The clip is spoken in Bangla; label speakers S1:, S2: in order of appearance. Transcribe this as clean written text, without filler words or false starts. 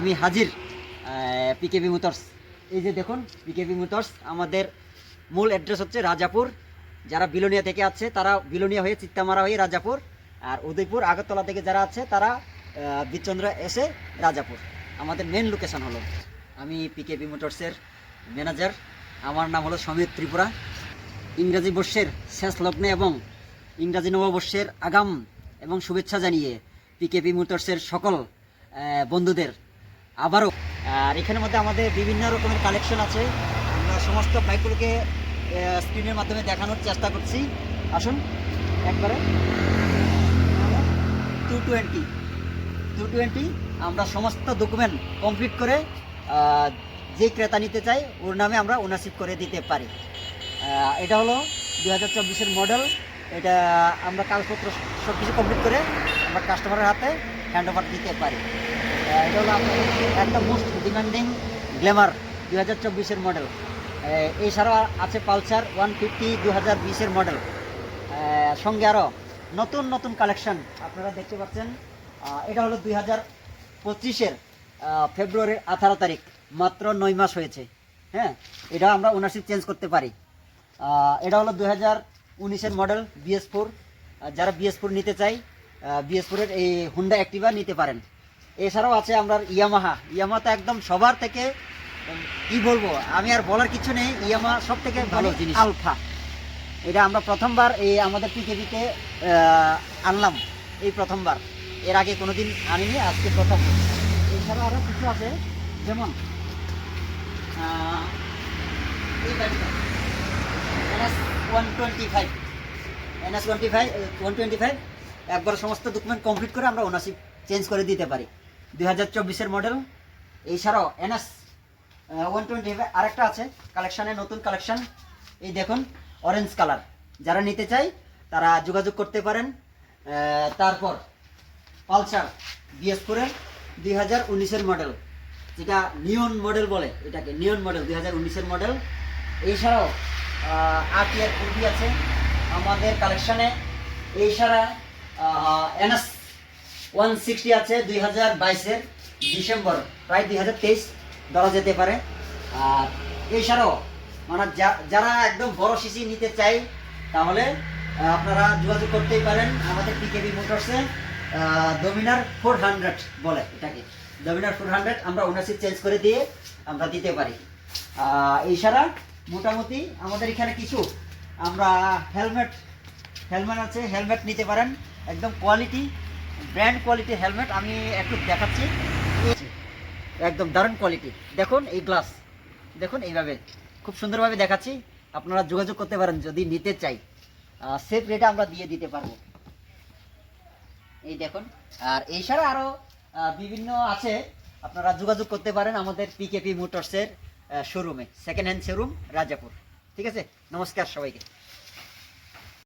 S1: আমি হাজির পিকেবি মোটরস। এই যে দেখুন পিকেবি মোটরস, আমাদের মূল অ্যাড্রেস হচ্ছে রাজাপুর। যারা বিলোনিয়া থেকে আছে তারা বিলোনিয়া হয়ে চিত্তামারা হয়ে রাজাপুর, আর উদয়পুর আগরতলা থেকে যারা আছে তারা বিচন্দ্র এসে রাজাপুর। আমাদের মেন লোকেশন হলো। আমি পিকেবি মোটরসের ম্যানেজার। আমার নাম হলো সমীর ত্রিপুরা। ইংরাজি বর্ষের শেষ লগ্নে এবং ইংরাজি নববর্ষের আগাম এবং শুভেচ্ছা জানিয়ে পিকেবি মোটরসের সকল বন্ধুদের আবারও। আর এখানের মধ্যে আমাদের বিভিন্ন রকমের কালেকশন আছে। আমরা সমস্ত বাইকগুলোকে স্ক্রিনের মাধ্যমে দেখানোর চেষ্টা করছি। আসুন একবারে 220 আমরা সমস্ত ডকুমেন্ট কমপ্লিট করে যে ক্রেতা নিতে চাই ওর নামে আমরা ওনারশিপ করে দিতে পারি। এটা হলো 2024-এর মডেল। এটা আমরা কাগজপত্র সব কিছু কমপ্লিট করে আমরা কাস্টমারের হাতে হ্যান্ড ওভার দিতে পারি। এটা হলো আপনার একটা মোস্ট ডিমান্ডিং গ্ল্যামার 2024-এর মডেল। এছাড়াও আছে পালসার 150 2020-এর মডেল। সঙ্গে আরও নতুন নতুন কালেকশন আপনারা দেখতে পাচ্ছেন। এটা হলো 2025-এর ফেব্রুয়ারির 18 তারিখ, মাত্র 9 মাস হয়েছে। হ্যাঁ, এটা আমরা ওনারশিপ চেঞ্জ করতে পারি। এটা হলো 2019-এর মডেল BS4। যারা BS4 নিতে চাই BS4-এর এই হুন্ডা অ্যাক্টিভা নিতে পারেন। এছাড়াও আছে আমরা ইয়ামাহা তো একদম সবার থেকে কি বলবো, আমি আর বলার কিছু নেই। ইয়ামাহা সব থেকে ভালো জিনিস আলফা। এটা আমরা প্রথমবার এই আমাদের পিকেবিতে আনলাম, এই প্রথমবার। এর আগে কোনোদিন আনিনি, আজকে প্রথম। এছাড়াও আরও কিছু আছে, যেমন এই গাড়িটা NS125 একবার সমস্ত ডকুমেন্ট কমপ্লিট করে আমরা ওনারশিপ চেঞ্জ করে দিতে পারি। 2024-এর মডেল। এছাড়াও NS125 আরেকটা আছে কালেকশানে, নতুন কালেকশান। এই দেখুন অরেঞ্জ কালার। যারা নিতে চাই তারা যোগাযোগ করতে পারেন। তারপর পালসার BS4-এর 2019-এর মডেল, যেটা নিয়ন মডেল বলে, এটাকে নিয়ন মডেল 2019-এর মডেল। এছাড়াও RTR কুর্তি আছে আমাদের কালেকশানে। এছাড়া NS160 আছে 2022-এর ডিসেম্বর, প্রায় 2023 ধরা যেতে পারে। আর এছাড়াও মানে যারা একদম বড় সিসি নিতে চাই তাহলে আপনারা যোগাযোগ করতেই পারেন আমাদের পিকেবি মোটরসে। ডমিনার 400 বলে এটাকে, ডমিনার 400 আমরা ওনারশিপ চেঞ্জ করে দিয়ে আমরা দিতে পারি। এছাড়া মোটামুটি আমাদের এখানে কিছু আমরা হেলমেট আছে, হেলমেট নিতে পারেন। একদম কোয়ালিটি, ব্র্যান্ড কোয়ালিটি হেলমেট আমি একটু দেখাচ্ছি। একদম দারুণ কোয়ালিটি। দেখুন এই গ্লাস, দেখুন এইভাবে খুব সুন্দরভাবে দেখাচ্ছি। আপনারা যোগাযোগ করতে পারেন যদি নিতে চাই, সেফ রেটে আমরা দিয়ে দিতে পারবো। এই দেখুন। আর এছাড়া আরও বিভিন্ন আছে, আপনারা যোগাযোগ করতে পারেন আমাদের পিকেবি মোটরসের শোরুমে, সেকেন্ড হ্যান্ড শোরুম রাজাপুর। ঠিক আছে, নমস্কার সবাইকে।